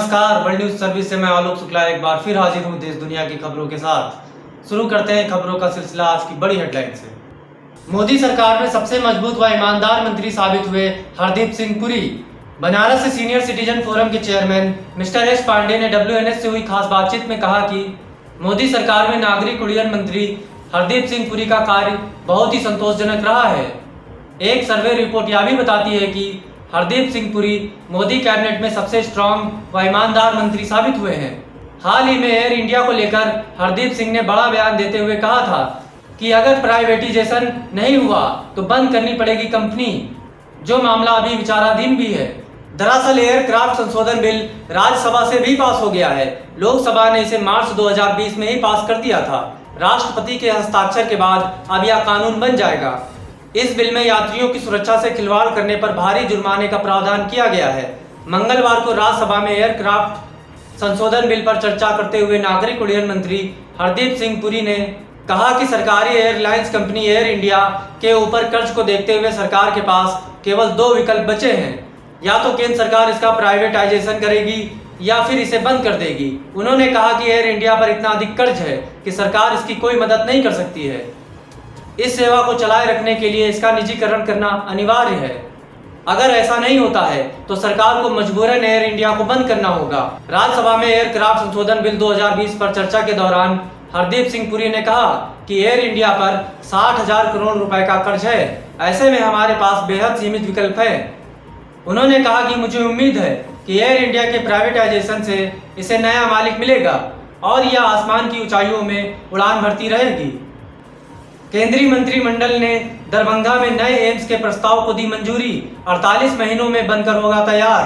नमस्कार, world news service से मैं आलोक शुक्ला एक बार फिर हाजिर हूँ देश दुनिया की खबरों के साथ। शुरू करते हैं खबरों का सिलसिला आज की बड़ी हेडलाइन से। मोदी सरकार में सबसे मजबूत व ईमानदार मंत्री साबित हुए हरदीप सिंह पुरी। बनारस से सीनियर सिटीजन फोरम के चेयरमैन मिस्टर एस पांडे ने WNS से हुई खास बातचीत में कहा कि मोदी सरकार में नागरिक उड्डयन मंत्री हरदीप सिंह पुरी का कार्य बहुत ही संतोषजनक रहा है। एक सर्वे रिपोर्ट यह भी बताती है कि हरदीप सिंह पुरी मोदी कैबिनेट में सबसे स्ट्रांग व ईमानदार मंत्री साबित हुए हैं। हाल ही में एयर इंडिया को लेकर हरदीप सिंह ने बड़ा बयान देते हुए कहा था कि अगर प्राइवेटाइजेशन नहीं हुआ तो बंद करनी पड़ेगी कंपनी, जो मामला अभी विचाराधीन भी है। दरअसल एयरक्राफ्ट संशोधन बिल राज्यसभा से भी पास हो गया है। लोकसभा ने इसे मार्च 2020 में ही पास कर दिया था। राष्ट्रपति के हस्ताक्षर के बाद अब यह कानून बन जाएगा। इस बिल में यात्रियों की सुरक्षा से खिलवाड़ करने पर भारी जुर्माने का प्रावधान किया गया है। मंगलवार को राज्यसभा में एयरक्राफ्ट संशोधन बिल पर चर्चा करते हुए नागरिक उड्डयन मंत्री हरदीप सिंह पुरी ने कहा कि सरकारी एयरलाइंस कंपनी एयर इंडिया के ऊपर कर्ज को देखते हुए सरकार के पास केवल दो विकल्प बचे हैं, या तो केंद्र सरकार इसका प्राइवेटाइजेशन करेगी या फिर इसे बंद कर देगी। उन्होंने कहा कि एयर इंडिया पर इतना अधिक कर्ज है कि सरकार इसकी कोई मदद नहीं कर सकती है। इस सेवा को चलाए रखने के लिए इसका निजीकरण करना अनिवार्य है। अगर ऐसा नहीं होता है तो सरकार को मजबूरन एयर इंडिया को बंद करना होगा। राज्यसभा में एयरक्राफ्ट संशोधन बिल 2020 पर चर्चा के दौरान हरदीप सिंह पुरी ने कहा कि एयर इंडिया पर 60,000 करोड़ रुपए का कर्ज है। ऐसे में हमारे पास बेहद सीमित विकल्प है। उन्होंने कहा कि मुझे उम्मीद है कि एयर इंडिया के प्राइवेटाइजेशन से इसे नया मालिक मिलेगा और यह आसमान की ऊंचाइयों में उड़ान भरती रहेगी। केंद्रीय मंत्रिमंडल ने दरभंगा में नए एम्स के प्रस्ताव को दी मंजूरी। 48 महीनों में बनकर होगा तैयार।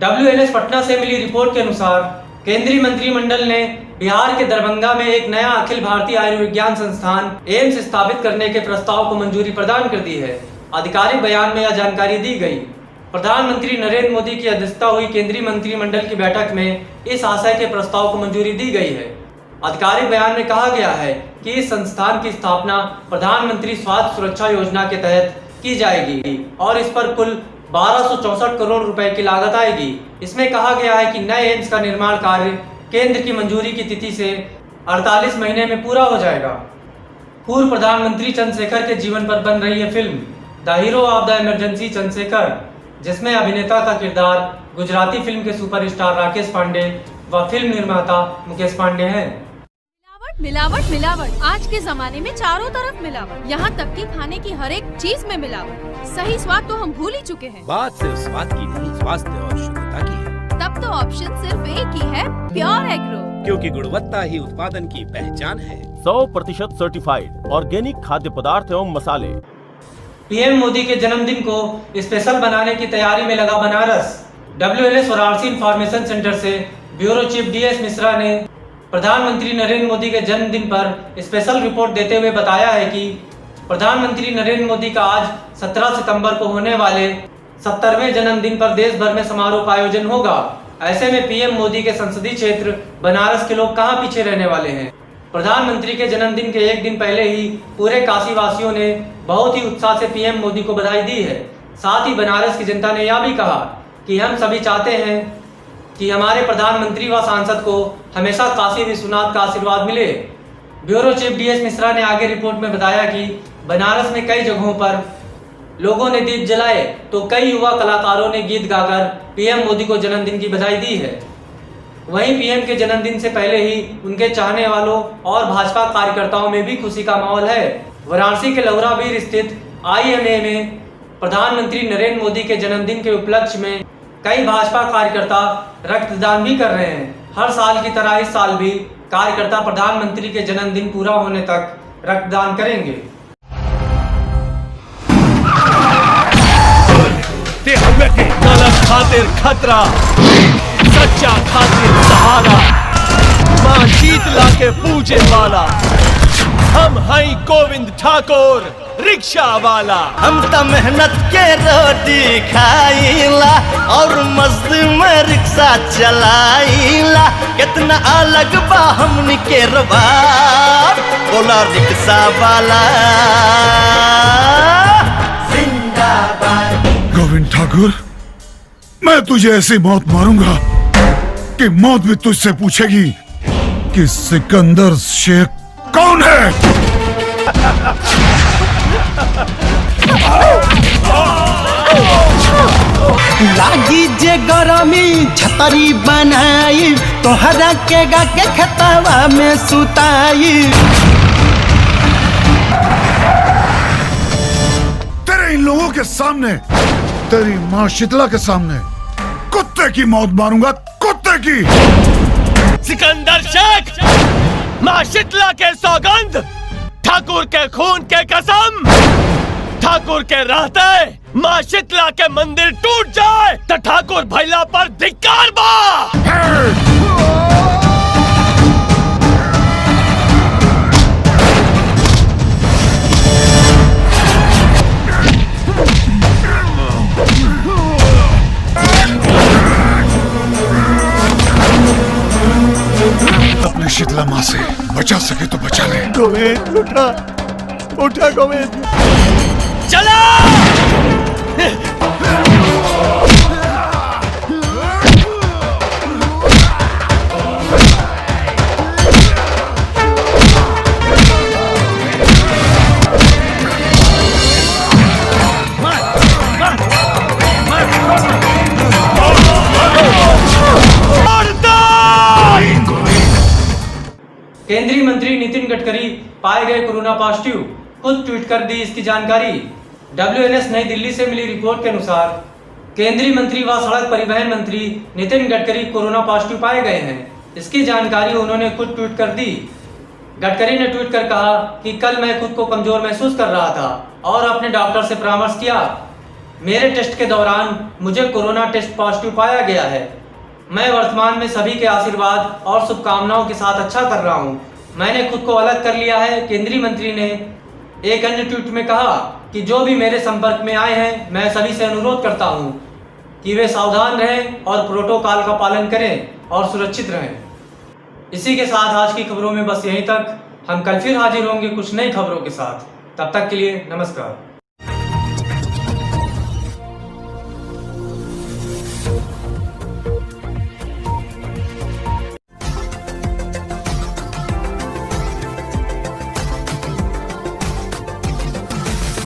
WNS पटना से मिली रिपोर्ट के अनुसार केंद्रीय मंत्रिमंडल ने बिहार के दरभंगा में एक नया अखिल भारतीय आयुर्विज्ञान संस्थान एम्स स्थापित करने के प्रस्ताव को मंजूरी प्रदान कर दी है। आधिकारिक बयान में यह जानकारी दी गई। प्रधानमंत्री नरेंद्र मोदी की अध्यक्षता हुई केंद्रीय मंत्रिमंडल की बैठक में इस आशय के प्रस्ताव को मंजूरी दी गई है। आधिकारिक बयान में कहा गया है कि इस संस्थान की स्थापना प्रधानमंत्री स्वास्थ्य सुरक्षा योजना के तहत की जाएगी और इस पर कुल 1264 करोड़ रुपए की लागत आएगी। इसमें कहा गया है कि नए एम्स का निर्माण कार्य केंद्र की मंजूरी की तिथि से 48 महीने में पूरा हो जाएगा। पूर्व प्रधानमंत्री चंद्रशेखर के जीवन पर बन रही है film the hero of the emergency Chandrashekhar, जिसमें अभिनेता का किरदार गुजराती फिल्म के सुपरस्टार राकेश पांडे व फिल्म निर्माता मुकेश पांडे हैं। मिलावट मिलावट आज के जमाने में चारों तरफ मिलावट, यहाँ तक कि खाने की हर एक चीज में मिलावट। सही स्वाद तो हम भूल ही चुके हैं। बात सिर्फ स्वाद की नहीं, स्वास्थ्य और शुद्धता की है। तब तो ऑप्शन सिर्फ एक ही है, प्योर एग्रो, क्योंकि गुणवत्ता ही उत्पादन की पहचान है। 100% सर्टिफाइड ऑर्गेनिक खाद्य पदार्थ एवं मसाले। पीएम मोदी के जन्मदिन को स्पेशल बनाने की तैयारी में लगा Banaras. WNS Varanasi information centre से ब्यूरो चीफ DS मिश्रा ने प्रधानमंत्री नरेंद्र मोदी के जन्मदिन पर स्पेशल रिपोर्ट देते हुए बताया है कि प्रधानमंत्री नरेंद्र मोदी का आज 17 सितंबर को होने वाले 70वें जन्मदिन पर देश भर में समारोह का आयोजन होगा। ऐसे में पीएम मोदी के संसदीय क्षेत्र बनारस के लोग कहां पीछे रहने वाले हैं। प्रधानमंत्री के जन्मदिन के एक दिन पहले ही पूरे काशी वासियों ने बहुत ही उत्साह से पीएम मोदी को बधाई दी है। साथ ही बनारस की जनता ने यह भी कहा कि हम सभी चाहते हैं कि हमारे प्रधानमंत्री व सांसद को हमेशा काशी विश्वनाथ का आशीर्वाद मिले। ब्यूरो चीफ DS मिश्रा ने आगे रिपोर्ट में बताया कि बनारस में कई जगहों पर लोगों ने दीप जलाए तो कई युवा कलाकारों ने गीत गाकर पीएम मोदी को जन्मदिन की बधाई दी है। वहीं पीएम के जन्मदिन से पहले ही उनके चाहने वालों और भाजपा कार्यकर्ताओं में भी खुशी का माहौल है। वाराणसी के लौरावीर स्थित INA में प्रधानमंत्री नरेंद्र मोदी के जन्मदिन के उपलक्ष्य में कई भाजपा कार्यकर्ता रक्तदान भी कर रहे हैं। हर साल की तरह इस साल भी कार्यकर्ता प्रधानमंत्री के जन्मदिन पूरा होने तक रक्तदान करेंगे। गलत खातिर खतरा, सच्चा खातिर सहारा, माँ शीतला के पूजे वाला, हम हैं गोविंद ठाकुर रिक्शा वाला। हम तो मेहनत के रोटी खाईला और मस्त में रिक्शा चलाईला। कितना अलग बा हमनी के रवाब, बोला रिक्शा वाला जिंदाबाद। गोविंद ठाकुर, मैं तुझे ऐसी मौत मारूंगा कि मौत भी तुझसे पूछेगी कि सिकंदर शेख कौन है। लागी जे गरमी छतरी बनाई तोहरा के गा के खतवा में सुताई। तेरे इन लोगों के सामने, तेरी माँ शीतला के सामने कुत्ते की मौत मारूंगा, कुत्ते की। सिकंदर शेख, माँ शीतला के सौगंध, ठाकुर के खून के कसम, ठाकुर के रहते माँ शीतला के मंदिर टूट जाए तो ठाकुर भैला पर धिक्कार बा। अपने शीतला माँ से बचा सके तो बचा ले। गोविंद उठा, उठा गोविंद। चला केंद्रीय मंत्री नितिन गडकरी पाए गए कोरोना पॉजिटिव, खुद ट्वीट कर दी इसकी जानकारी। WNS नई दिल्ली से मिली रिपोर्ट के अनुसार केंद्रीय मंत्री व सड़क परिवहन मंत्री नितिन गडकरी कोरोना पॉजिटिव पाए गए हैं। इसकी जानकारी उन्होंने खुद ट्वीट कर दी। गडकरी ने ट्वीट कर कहा कि कल मैं खुद को कमजोर महसूस कर रहा था और अपने डॉक्टर से परामर्श किया। मेरे टेस्ट के दौरान मुझे कोरोना टेस्ट पॉजिटिव पाया गया है। मैं वर्तमान में सभी के आशीर्वाद और शुभकामनाओं के साथ अच्छा कर रहा हूं। मैंने खुद को अलग कर लिया है। केंद्रीय मंत्री ने एक अन्य ट्वीट में कहा कि जो भी मेरे संपर्क में आए हैं, मैं सभी से अनुरोध करता हूं कि वे सावधान रहें और प्रोटोकॉल का पालन करें और सुरक्षित रहें। इसी के साथ आज की खबरों में बस यहीं तक। हम कल फिर हाजिर होंगे कुछ नई खबरों के साथ। तब तक के लिए नमस्कार।